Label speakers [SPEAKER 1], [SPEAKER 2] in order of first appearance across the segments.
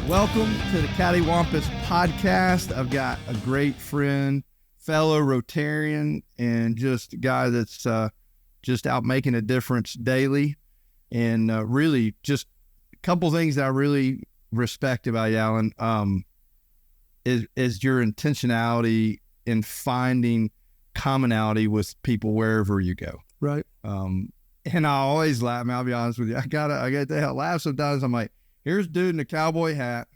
[SPEAKER 1] Welcome to the Cattywampus Podcast. I've got a great friend, fellow Rotarian, and just a guy that's just out making a difference daily. And really just a couple things that I really respect about you, Alan, is your intentionality in finding commonality with people wherever you go.
[SPEAKER 2] Right.
[SPEAKER 1] And I always laugh. I mean, I'll be honest with you. I get the hell laugh sometimes. I'm like, here's a dude in a cowboy hat.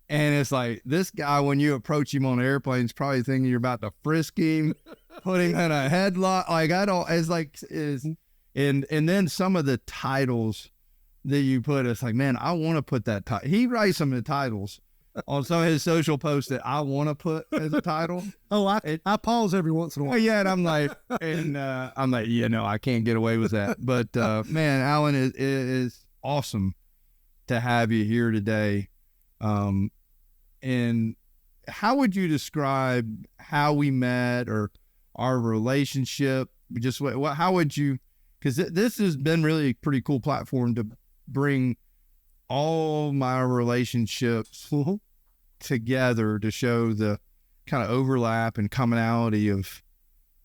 [SPEAKER 1] And it's like, this guy, when you approach him on an airplane, is probably thinking you're about to frisk him, put him in a headlock. Like, and then some of the titles that you put, it's like, man, I want to put that title. He writes some of the titles on some of his social posts that I want to put as a title.
[SPEAKER 2] I pause every once in a while.
[SPEAKER 1] Yeah, and I'm like, I can't get away with that. But man, Alan, is awesome to have you here today. And how would you describe how we met or our relationship? Just how would you? Because this has been really a pretty cool platform to bring all my relationships together to show the kind of overlap and commonality of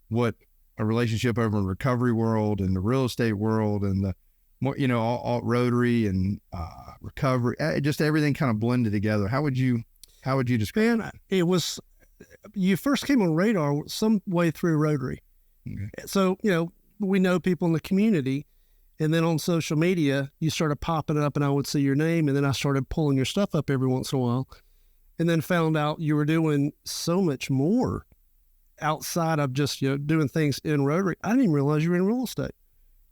[SPEAKER 1] what a relationship over in the recovery world and the real estate world and the more, all Rotary and recovery, just everything kind of blended together. How would you describe that?
[SPEAKER 2] It was, you first came on radar some way through Rotary.
[SPEAKER 1] Okay.
[SPEAKER 2] So, we know people in the community, and then on social media, you started popping up and I would see your name, and then I started pulling your stuff up every once in a while, and then found out you were doing so much more outside of just, doing things in Rotary. I didn't even realize you were in real estate,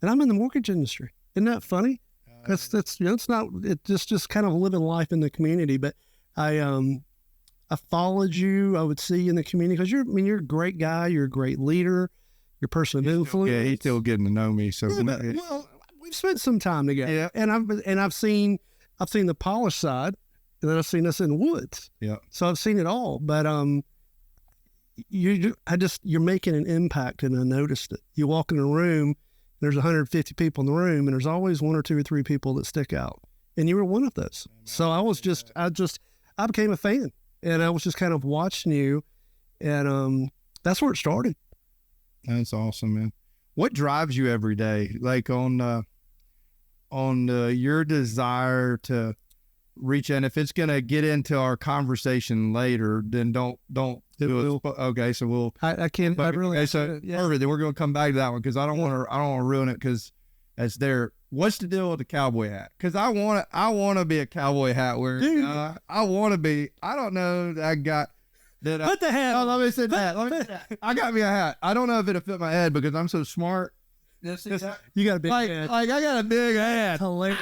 [SPEAKER 2] and I'm in the mortgage industry. Isn't that funny? It's not, it's just kind of living life in the community. But I followed you. I would see you in the community because you're a great guy. You're a great leader. You're a person of influence.
[SPEAKER 1] Yeah, he's still getting to know me. So
[SPEAKER 2] well, we've spent some time together.
[SPEAKER 1] Yeah.
[SPEAKER 2] And I've seen the polished side, and then I've seen us in the woods.
[SPEAKER 1] Yeah.
[SPEAKER 2] So I've seen it all. But you're making an impact, and I noticed it. You walk in a room. There's 150 people in the room, and there's always one or two or three people that stick out. And you were one of those. So I became a fan, and I was just kind of watching you, and that's where it started.
[SPEAKER 1] That's awesome, man. What drives you every day? Like on your desire to reach in. If it's going to get into our conversation later, then don't do it. Okay. So we'll,
[SPEAKER 2] I can't, I really,
[SPEAKER 1] okay, so
[SPEAKER 2] yeah.
[SPEAKER 1] Perfect. Then we're going to come back to that one. Cause I don't want to ruin it. Cause that's there. What's the deal with the cowboy hat? Cause I want to be a cowboy hat wearer. I want to be, I don't know that I got that.
[SPEAKER 2] Put the hat on.
[SPEAKER 1] Let me say that. I got me a hat. I don't know if it'll fit my head because I'm so smart.
[SPEAKER 2] You got a big head.
[SPEAKER 1] Like I got a big head.
[SPEAKER 2] Hilarious.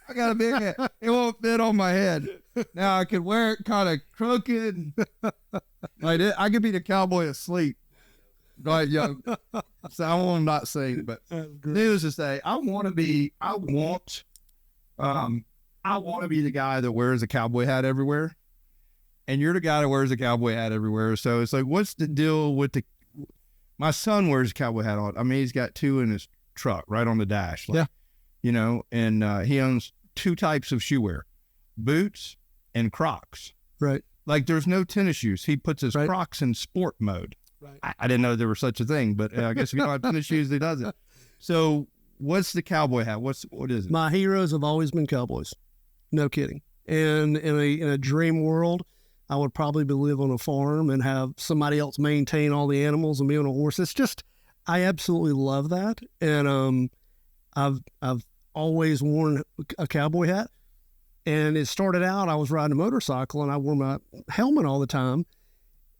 [SPEAKER 1] I got a big head. It won't fit on my head. Now I could wear it kind of crooked. Like I could be the cowboy asleep. Like, so I will not sing, but needless to say, I want to be the guy that wears a cowboy hat everywhere. And you're the guy that wears a cowboy hat everywhere. So it's like, what's the deal with my son wears a cowboy hat on. I mean, he's got two in his truck right on the dash. Like,
[SPEAKER 2] yeah.
[SPEAKER 1] And he owns two types of shoe wear, boots and Crocs.
[SPEAKER 2] Right.
[SPEAKER 1] Like there's no tennis shoes. He puts his Crocs in sport mode.
[SPEAKER 2] Right.
[SPEAKER 1] I didn't know there was such a thing, but I guess if you don't have tennis shoes, he does it. So what's the cowboy hat? What is it?
[SPEAKER 2] My heroes have always been cowboys. No kidding. And in a dream world, I would probably live on a farm and have somebody else maintain all the animals and be on a horse. It's just, I absolutely love that. And I've always worn a cowboy hat. And it started out, I was riding a motorcycle and I wore my helmet all the time.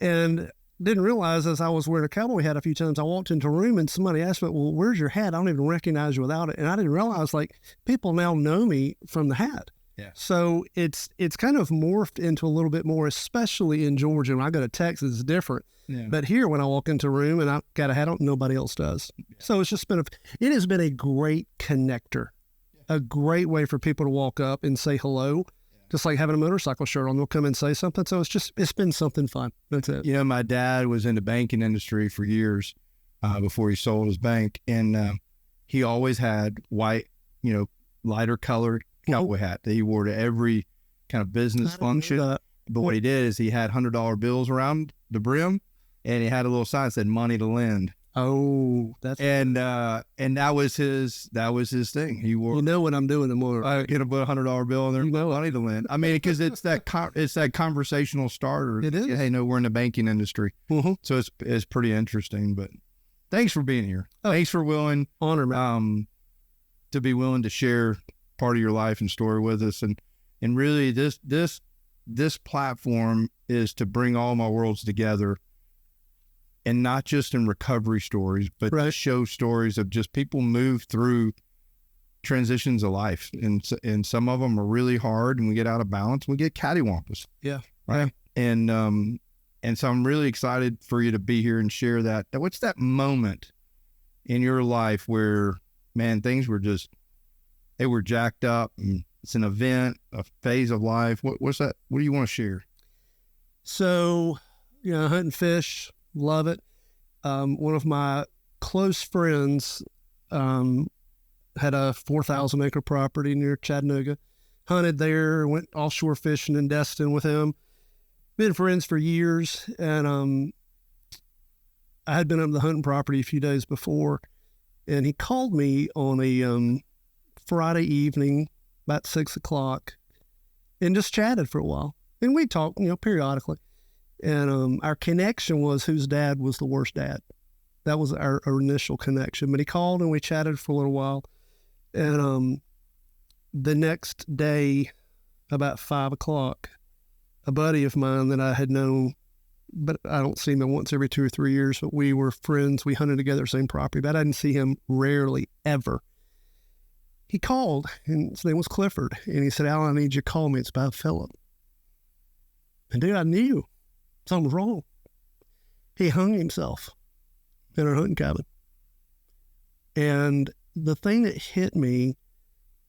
[SPEAKER 2] And didn't realize as I was wearing a cowboy hat a few times, I walked into a room and somebody asked me, well, where's your hat? I don't even recognize you without it. And I didn't realize, like, people now know me from the hat.
[SPEAKER 1] Yeah.
[SPEAKER 2] So it's kind of morphed into a little bit more, especially in Georgia. When I go to Texas, it's different.
[SPEAKER 1] Yeah.
[SPEAKER 2] But here, when I walk into a room and I've got a hat on, nobody else does. Yeah. So it's just it has been a great connector, a great way for people to walk up and say hello. Just like having a motorcycle shirt on, they'll come and say something. So it's been something fun. That's it.
[SPEAKER 1] My dad was in the banking industry for years before he sold his bank. And he always had white, lighter colored cowboy hat that he wore to every kind of business function. But what he did is he had $100 bills around the brim, and he had a little sign that said "Money to Lend."
[SPEAKER 2] Oh,
[SPEAKER 1] and that was his thing. He wore.
[SPEAKER 2] You know what I'm doing tomorrow?
[SPEAKER 1] I'm gonna put $100 bill in there. Money to lend. I mean, because it's that conversational starter.
[SPEAKER 2] It is.
[SPEAKER 1] Hey, no, we're in the banking industry, so it's pretty interesting. But thanks for being here. Thanks for to be willing to share part of your life and story with us. And really, this platform is to bring all my worlds together. And not just in recovery stories, but to show stories of just people move through transitions of life. And some of them are really hard, and we get out of balance. We get cattywampus.
[SPEAKER 2] Yeah.
[SPEAKER 1] Right. And so I'm really excited for you to be here and share that. What's that moment in your life where, man, things were they were jacked up, and it's an event, a phase of life. What's that? What do you want to share?
[SPEAKER 2] So, hunting fish. Love it. One of my close friends had a 4,000 acre property near Chattanooga. Hunted there, went offshore fishing in Destin with him. Been friends for years, and I had been up to the hunting property a few days before, and he called me on a Friday evening about 6:00 and just chatted for a while. And we talked, periodically. And our connection was whose dad was the worst dad. That was our initial connection. But he called and we chatted for a little while. And the next day, about 5:00, a buddy of mine that I had known, but I don't see him once every 2 or 3 years, but we were friends. We hunted together, same property, but I didn't see him rarely, ever. He called, and his name was Clifford. And he said, "Alan, I need you to call me. It's about Philip." And dude, I knew something was wrong. He hung himself in our hunting cabin. And the thing that hit me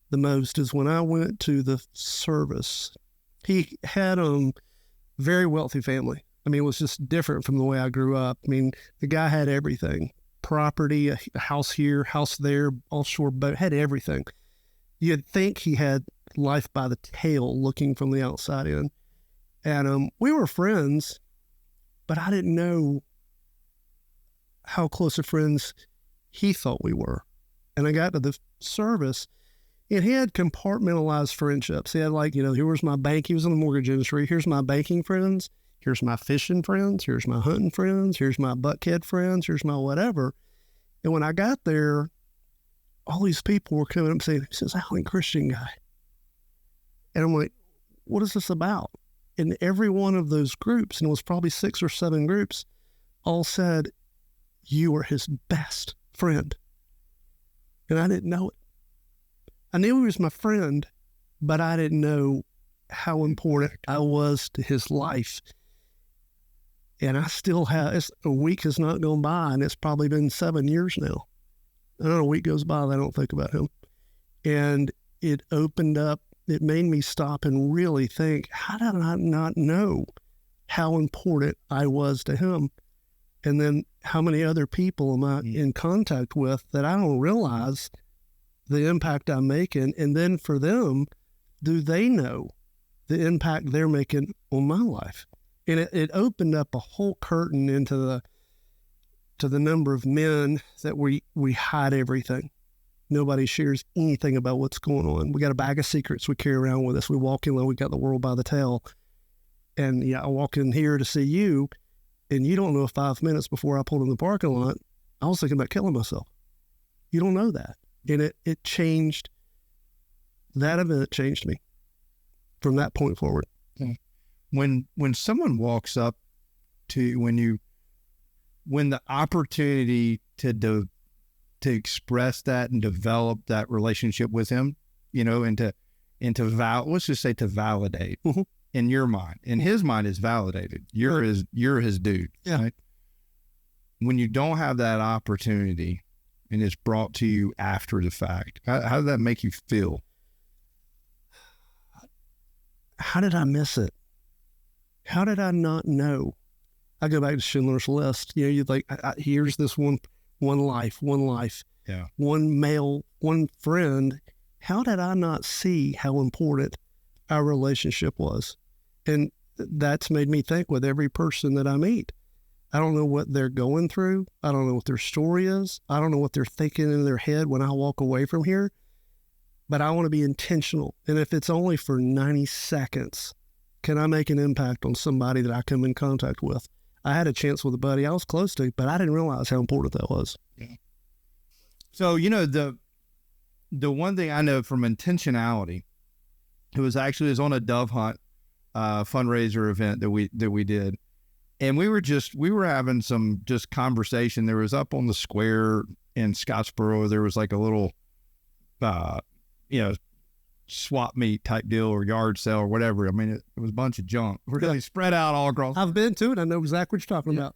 [SPEAKER 2] the most is when I went to the service, he had a very wealthy family. I mean, it was just different from the way I grew up. I mean, the guy had everything. Property, a house here, house there, offshore boat, had everything. You'd think he had life by the tail looking from the outside in. And we were friends, but I didn't know how close of friends he thought we were. And I got to the service, and he had compartmentalized friendships. He had here was my bank. He was in the mortgage industry. Here's my banking friends. Here's my fishing friends. Here's my hunting friends. Here's my buckhead friends. Here's my whatever. And when I got there, all these people were coming up and saying, "This is Alan, Christian guy." And I'm like, what is this about? And every one of those groups, and it was probably 6 or 7 groups, all said, "You are his best friend." And I didn't know it. I knew he was my friend, but I didn't know how important I was to his life. And I still have, a week has not gone by, and it's probably been 7 years now. I don't know, a week goes by and I don't think about him. And it opened up, it made me stop and really think, how did I not know how important I was to him? And then how many other people am I in contact with that I don't realize the impact I'm making? And then for them, do they know the impact they're making on my life? And it opened up a whole curtain into the number of men that we hide everything. Nobody shares anything about what's going on. We got a bag of secrets we carry around with us. We walk in like we got the world by the tail. And I walk in here to see you, and you don't know 5 minutes before I pulled in the parking lot, I was thinking about killing myself. You don't know that. And it changed, that event changed me from that point forward.
[SPEAKER 1] When someone walks up to, when the opportunity to express that and develop that relationship with him, and to let's just say to validate in your mind, in his mind is validated. You're his dude.
[SPEAKER 2] Yeah.
[SPEAKER 1] Right? When you don't have that opportunity and it's brought to you after the fact, how does that make you feel?
[SPEAKER 2] How did I miss it? How did I not know? I go back to Schindler's List. You're like, here's this one life,
[SPEAKER 1] yeah,
[SPEAKER 2] one male, one friend. How did I not see how important our relationship was. And that's made me think with every person that I meet. I don't know what they're going through. I don't know what their story is. I don't know what they're thinking in their head when I walk away from here. But I want to be intentional. And if it's only for 90 seconds, can I make an impact on somebody that I come in contact with? I had a chance with a buddy I was close to, but I didn't realize how important that was.
[SPEAKER 1] Yeah. So, you know, the one thing I know from intentionality, it was on a dove hunt fundraiser event that we did. And we were having some just conversation. There was up on the square in Scottsboro, there was like a little, swap meet type deal or yard sale or whatever. I mean, it was a bunch of junk really spread out all across.
[SPEAKER 2] I've been to it. I know exactly what you're talking about.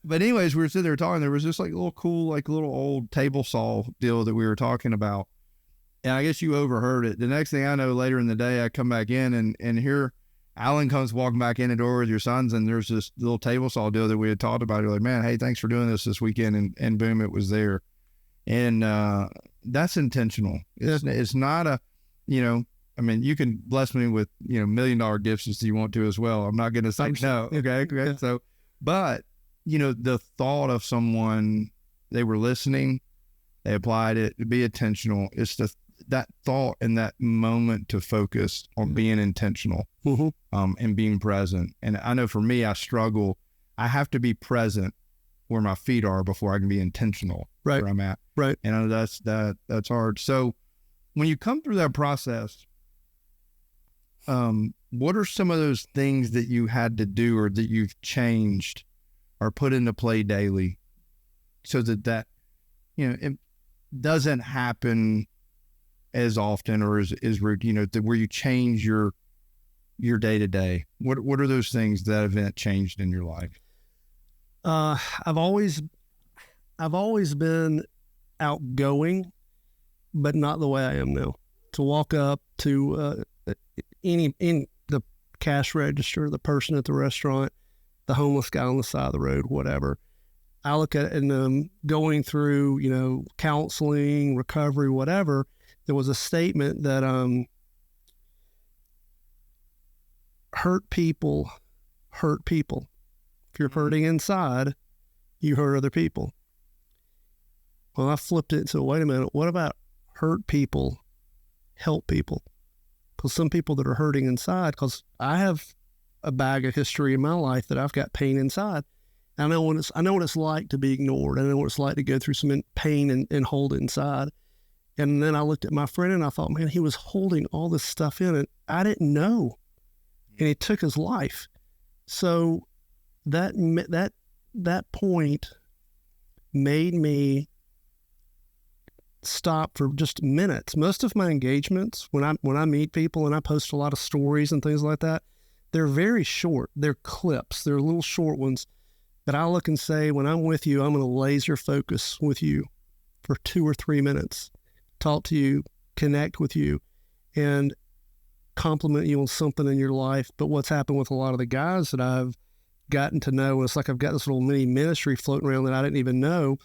[SPEAKER 1] But anyways, we were sitting there talking. There was this like little cool, like little old table saw deal that we were talking about. And I guess you overheard it. The next thing I know, later in the day, I come back in and here Alan comes walking back in the door with your sons, and there's this little table saw deal that we had talked about. You're like, man, hey, thanks for doing this weekend. And boom, it was there. And that's intentional. It's not a, I mean, you can bless me with, $1 million gifts if you want to as well. I'm not going to say no. Okay. Yeah. So, but, the thought of someone, they were listening, they applied it, to be intentional. It's that thought and that moment to focus on being intentional, and being present. And I know for me, I struggle. I have to be present where my feet are before I can be intentional where I'm at.
[SPEAKER 2] Right.
[SPEAKER 1] And I know that's hard. So when you come through that process, what are some of those things that you had to do or that you've changed or put into play daily so that it doesn't happen as often or is where you change your day-to-day? What are those things that event changed in your life?
[SPEAKER 2] I've always been outgoing, but not the way I am now. To walk up to in the cash register, the person at the restaurant, the homeless guy on the side of the road, whatever. I look at it and going through, counseling, recovery, whatever. There was a statement that hurt people hurt people. If you're hurting inside, you hurt other people. Well, I flipped it to, wait a minute, what about hurt people help people? Because some people that are hurting inside, because I have a bag of history in my life that I've got pain inside. I know what it's like to be ignored. I know what it's like to go through some pain and hold it inside. And then I looked at my friend and I thought, man, he was holding all this stuff in and I didn't know. And he took his life. So that point made me stop for just minutes. Most of my engagements, when I meet people and I post a lot of stories and things like that, they're very short. They're clips. They're little short ones. But I look and say, when I'm with you, I'm going to laser focus with you for 2 or 3 minutes, talk to you, connect with you, and compliment you on something in your life. But what's happened with a lot of the guys that I've gotten to know, it's like I've got this little mini ministry floating around that I didn't even know.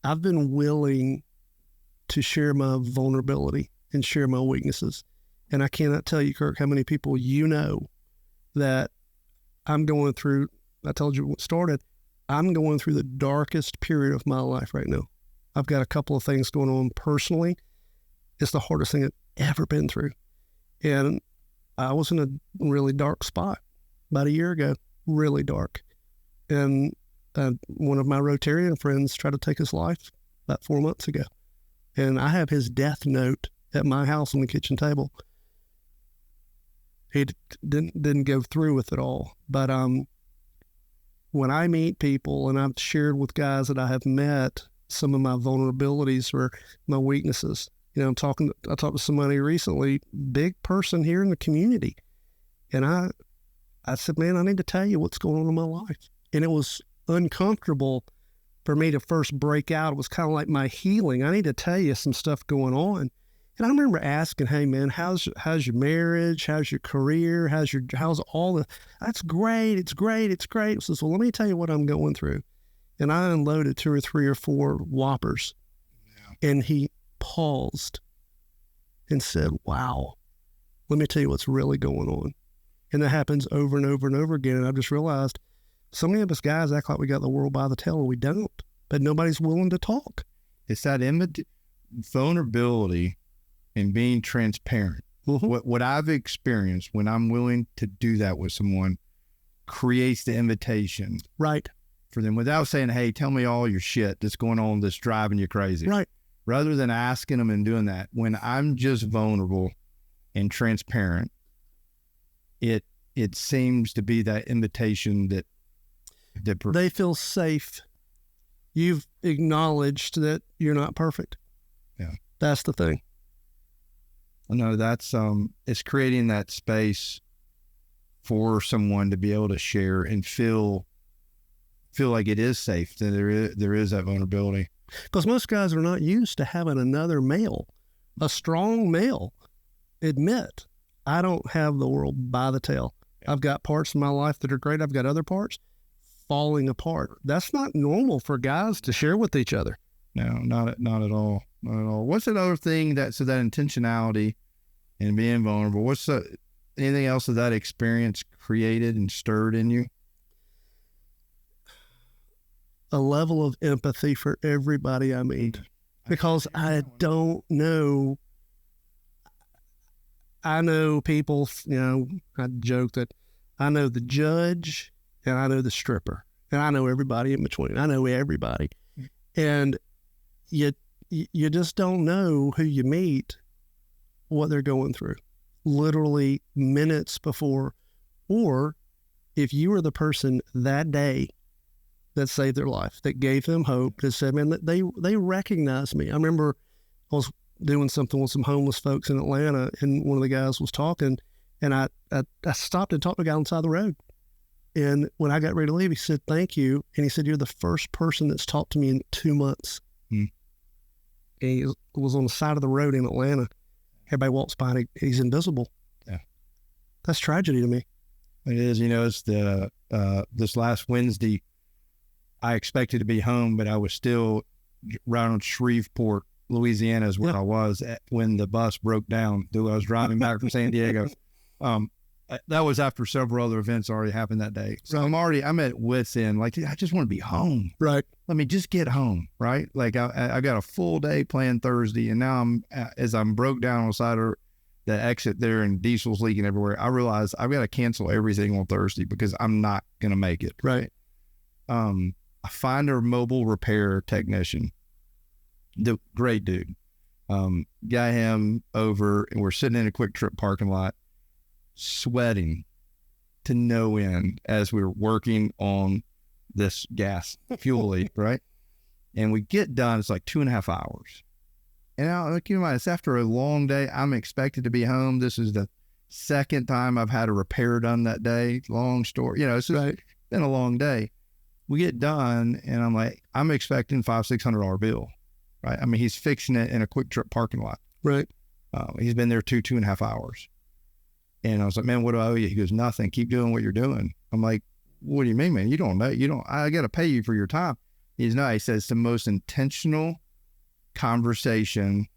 [SPEAKER 2] I've been willing to share my vulnerability and share my weaknesses. And I cannot tell you, Kirk, how many people that I'm going through. I told you what started. I'm going through the darkest period of my life right now. I've got a couple of things going on personally. It's the hardest thing I've ever been through. And I was in a really dark spot about a year ago, really dark. And one of my Rotarian friends tried to take his life about 4 months ago. And I have his death note at my house on the kitchen table. He didn't go through with it all. But when I meet people, and I've shared with guys that I have met some of my vulnerabilities or my weaknesses. I talked to somebody recently, big person here in the community. And I said, man, I need to tell you what's going on in my life. And it was uncomfortable for me to first break out. It was kind of like my healing. I need to tell you some stuff going on. And I remember asking, hey man, how's your marriage? How's your career? How's all the, that's great. It's great. It's great. So, well, let me tell you what I'm going through. And I unloaded 2 or 3 or 4 whoppers. Yeah. And he paused and said, wow, let me tell you what's really going on. And that happens over and over and over again. And I've just realized so many of us guys act like we got the world by the tail, and we don't. But nobody's willing to talk.
[SPEAKER 1] It's that vulnerability and being transparent.
[SPEAKER 2] Mm-hmm.
[SPEAKER 1] What I've experienced when I'm willing to do that with someone creates the invitation.
[SPEAKER 2] Right.
[SPEAKER 1] For them without saying, hey, tell me all your shit that's going on that's driving you crazy.
[SPEAKER 2] Right.
[SPEAKER 1] Rather than asking them and doing that, when I'm just vulnerable and transparent, it seems to be that invitation that
[SPEAKER 2] they feel safe. You've acknowledged that you're not perfect.
[SPEAKER 1] Yeah.
[SPEAKER 2] That's the thing.
[SPEAKER 1] No, that's it's creating that space for someone to be able to share and feel like it is safe, that there is that vulnerability.
[SPEAKER 2] Because most guys are not used to having another male, a strong male, admit, I don't have the world by the tail. I've got parts in my life that are great. I've got other parts falling apart. That's not normal for guys to share with each other.
[SPEAKER 1] No, not at all. Not at all. What's another thing that intentionality and being vulnerable, what's anything else that experience created and stirred in you?
[SPEAKER 2] A level of empathy for everybody I meet, because I don't know. I know people, I joke that I know the judge and I know the stripper and I know everybody in between. I know everybody. And you just don't know who you meet, what they're going through, literally minutes before, or if you were the person that day that saved their life, that gave them hope, that said, man, they recognize me. I remember I was doing something with some homeless folks in Atlanta, and one of the guys was talking, and I stopped and talked to a guy on the side of the road. And when I got ready to leave, he said, thank you. And he said, you're the first person that's talked to me in 2 months. And he was on the side of the road in Atlanta. Everybody walks by and he's invisible.
[SPEAKER 1] Yeah.
[SPEAKER 2] That's tragedy to me.
[SPEAKER 1] It is. It's this last Wednesday, I expected to be home, but I was still right on Shreveport, Louisiana is where I was when the bus broke down. I was driving back from San Diego. That was after several other events already happened that day. So I'm at wit's end. Like, I just want to be home.
[SPEAKER 2] Right.
[SPEAKER 1] Let me just get home. Right. Like I got a full day planned Thursday, and now I'm broke down on the side of the exit there and diesel's leaking everywhere. I realized I've got to cancel everything on Thursday because I'm not going to make it.
[SPEAKER 2] Right.
[SPEAKER 1] I find a mobile repair technician. The great dude. Got him over, and we're sitting in a Quick Trip parking lot, sweating to no end as we were working on this gas fuel leak, right? And we get done, it's like 2.5 hours. And now, keep in mind, it's after a long day. I'm expected to be home. This is the second time I've had a repair done that day. Long story. It's just been a long day. We get done, and I'm like, I'm expecting $500-$600 bill. Right. I mean, he's fixing it in a Quick Trip parking lot.
[SPEAKER 2] Right.
[SPEAKER 1] He's been there 2.5 hours. And I was like, man, what do I owe you? He goes, nothing. Keep doing what you're doing. I'm like, what do you mean, man? You don't know. I got to pay you for your time. He says, it's the most intentional conversation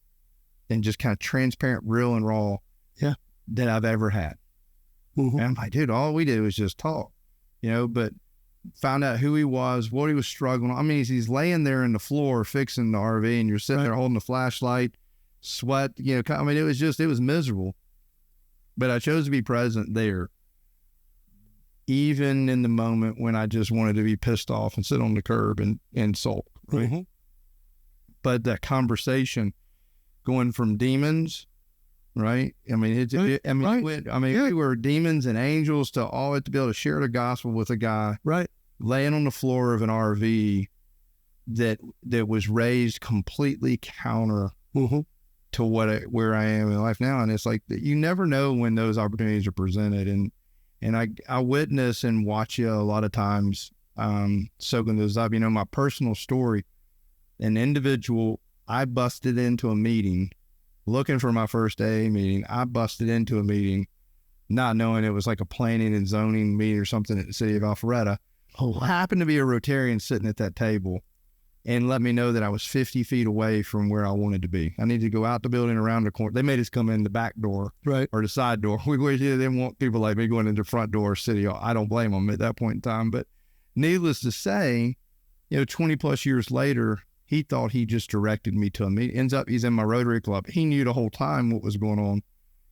[SPEAKER 1] and just kind of transparent, real and raw that I've ever had. Mm-hmm. And I'm like, dude, all we did was just talk, but found out who he was, what he was struggling. I mean, he's laying there in the floor fixing the RV, and you're sitting there holding the flashlight, sweat, I mean, it was miserable. But I chose to be present there, even in the moment when I just wanted to be pissed off and sit on the curb and sulk. Right. Mm-hmm. But that conversation going from demons, right? I mean, we were demons and angels to all to be able to share the gospel with a guy,
[SPEAKER 2] right,
[SPEAKER 1] laying on the floor of an RV that was raised completely counter to where I am in life now. And it's like, you never know when those opportunities are presented. And I witness and watch you a lot of times, soaking those up. My personal story, an individual, I busted into a meeting looking for my first day meeting. I busted into a meeting not knowing it was like a planning and zoning meeting or something at the city of Alpharetta. Happened to be a Rotarian sitting at that table. and let me know that I was 50 feet away from where I wanted to be. I needed to go out the building, around the corner. They made us come in the back door,
[SPEAKER 2] right,
[SPEAKER 1] or the side door. We didn't want people like me going into the front door of City Hall. I don't blame them at that point in time. But needless to say, 20 plus years later, he thought he just directed me to a meeting. Ends up, he's in my Rotary Club. He knew the whole time what was going on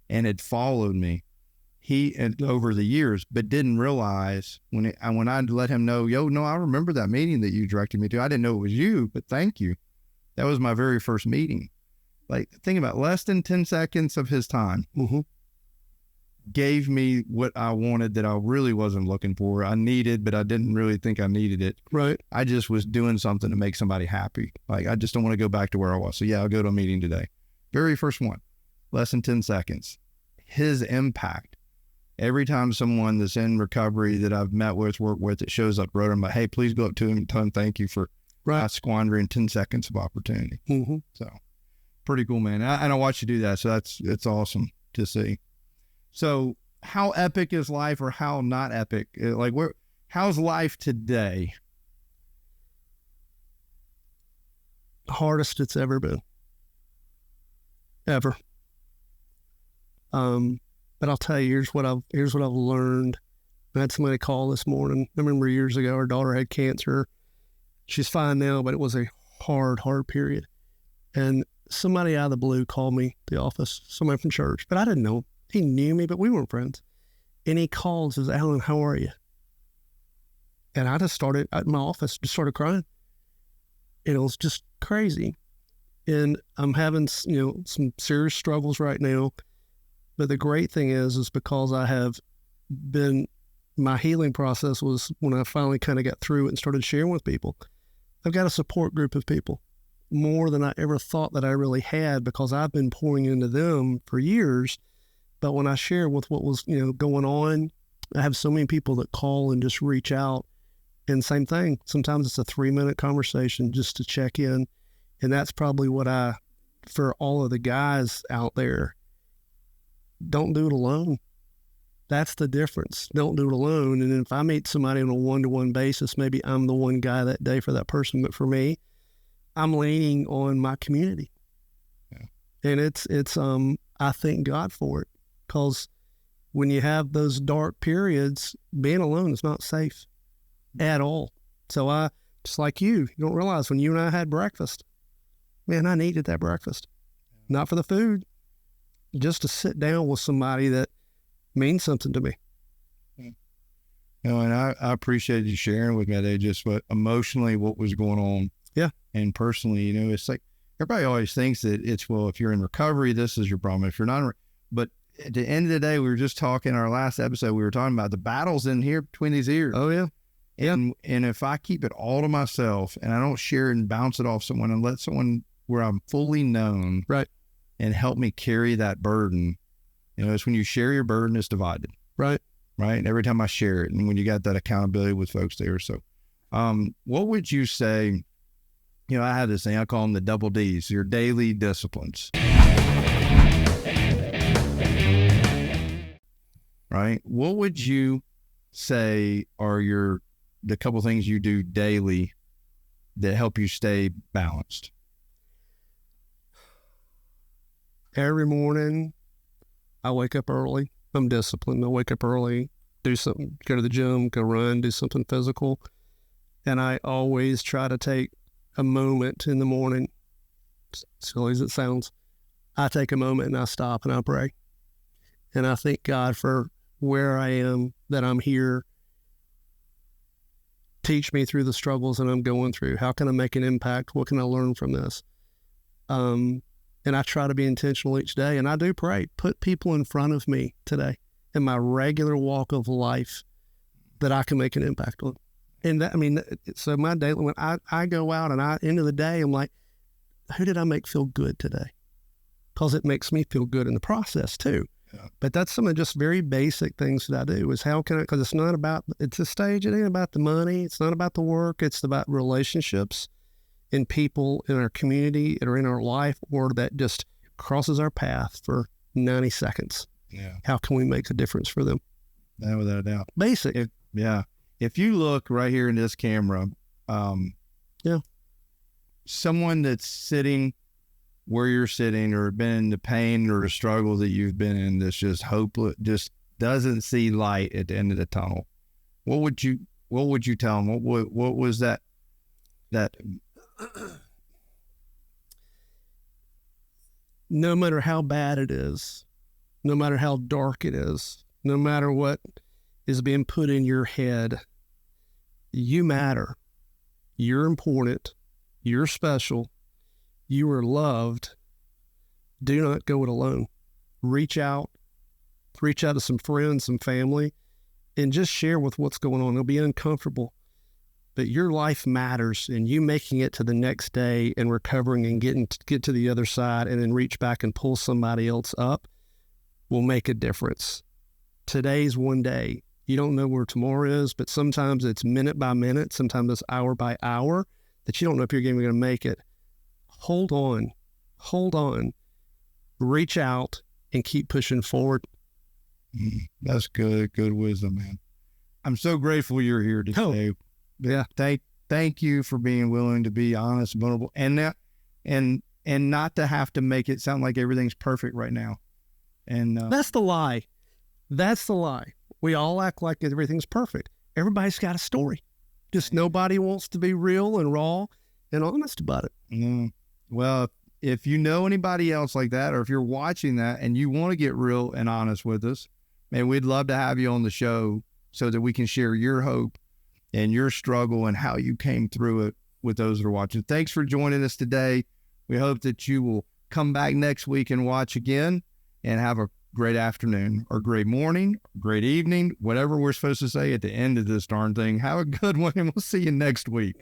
[SPEAKER 1] and had followed me. Over the years, but didn't realize when I let him know, no, I remember that meeting that you directed me to. I didn't know it was you, but thank you. That was my very first meeting. Like, think about less than 10 seconds of his time gave me what I wanted that I really wasn't looking for. I needed, but I didn't really think I needed it.
[SPEAKER 2] Right.
[SPEAKER 1] I just was doing something to make somebody happy. Like, I just don't want to go back to where I was. So yeah, I'll go to a meeting today. Very first one, less than 10 seconds. His impact. Every time someone that's in recovery that I've met with, worked with, that shows up, wrote him, but hey, please go up to him and tell him thank you for not squandering 10 seconds of opportunity. So pretty cool, man. And I watch you do that. So it's awesome to see. So how epic is life, or how not epic? Like, how's life today?
[SPEAKER 2] Hardest it's ever been. Ever. But I'll tell you, here's what I've learned. I had somebody call this morning. I remember years ago, our daughter had cancer. She's fine now, but it was a hard period. And somebody out of the blue called me at the office, somebody from church, but I didn't know him. He knew me, but we weren't friends. And he called and says, Alan, how are you? And I just started at my office, just started crying. And it was just crazy. And I'm having, some serious struggles right now. But the great thing is because I have my healing process was when I finally kind of got through it and started sharing with people. I've got a support group of people, more than I ever thought that I really had, because I've been pouring into them for years. But when I share with what was, going on, I have so many people that call and just reach out. And same thing, sometimes it's a 3-minute conversation just to check in. And that's probably what for all of the guys out there, don't do it alone. That's the difference. Don't do it alone. And if I meet somebody on a one-to-one basis, maybe I'm the one guy that day for that person. But for me, I'm leaning on my community. Yeah. And it's I thank God for it, because when you have those dark periods, being alone is not safe at all. So just like you don't realize, when you and I had breakfast, man, I needed that breakfast. Not for the food, just to sit down with somebody that means something to me.
[SPEAKER 1] And I appreciate you sharing with me today just what was going on. Yeah. And personally, it's like everybody always thinks that it's, well, if you're in recovery, this is your problem. If you're not, but at the end of the day, we were just talking, our last episode, we were talking about the battles in here between these ears.
[SPEAKER 2] Oh yeah.
[SPEAKER 1] And if I keep it all to myself and I don't share it and bounce it off someone and let someone where I'm fully known,
[SPEAKER 2] right,
[SPEAKER 1] and help me carry that burden, it's when you share your burden, it's divided.
[SPEAKER 2] Right.
[SPEAKER 1] Right. And every time I share it, and when you got that accountability with folks there. So, what would you say, I have this thing, I call them the double D's, your daily disciplines. Right. What would you say are the couple things you do daily that help you stay balanced?
[SPEAKER 2] Every morning, I wake up early. I'm disciplined. I wake up early, do something, go to the gym, go run, do something physical. And I always try to take a moment in the morning, silly as it sounds, I take a moment and I stop and I pray. And I thank God for where I am, that I'm here. Teach me through the struggles that I'm going through. How can I make an impact? What can I learn from this? And I try to be intentional each day. And I do pray, put people in front of me today in my regular walk of life that I can make an impact on. And so my daily, when I go out and end of the day, I'm like, who did I make feel good today? Because it makes me feel good in the process too. Yeah. But that's some of just very basic things that I do is how can I, because it's a stage, it ain't about the money, it's not about the work, it's about relationships and people in our community that are in our life or that just crosses our path for 90 seconds. Yeah. How can we make a difference for them?
[SPEAKER 1] Yeah, without a doubt.
[SPEAKER 2] Basic.
[SPEAKER 1] If you look right here in this camera, someone that's sitting where you're sitting or been in the pain or the struggle that you've been in that's just hopeless, just doesn't see light at the end of the tunnel, what would you tell them? What was that?
[SPEAKER 2] No matter how bad it is, no matter how dark it is, no matter what is being put in your head, you matter. You're important. You're special. You are loved. Do not go it alone. Reach out to some friends, some family, and just share with what's going on. It'll be uncomfortable, but your life matters, and you making it to the next day and recovering and get to the other side and then reach back and pull somebody else up will make a difference. Today's one day. You don't know where tomorrow is, but sometimes it's minute by minute, sometimes it's hour by hour that you don't know if you're going to make it. Hold on, reach out and keep pushing forward.
[SPEAKER 1] That's good wisdom, man. I'm so grateful you're here today.
[SPEAKER 2] Oh, yeah.
[SPEAKER 1] Thank you for being willing to be honest, vulnerable, and not to have to make it sound like everything's perfect right now. And
[SPEAKER 2] that's the lie. We all act like everything's perfect. Everybody's got a story. Just nobody wants to be real and raw and honest about it.
[SPEAKER 1] Well, if you know anybody else like that, or if you're watching that and you want to get real and honest with us, man, we'd love to have you on the show so that we can share your hope and your struggle and how you came through it with those that are watching. Thanks for joining us today. We hope that you will come back next week and watch again, and have a great afternoon or great morning, great evening, whatever we're supposed to say at the end of this darn thing. Have a good one, and we'll see you next week.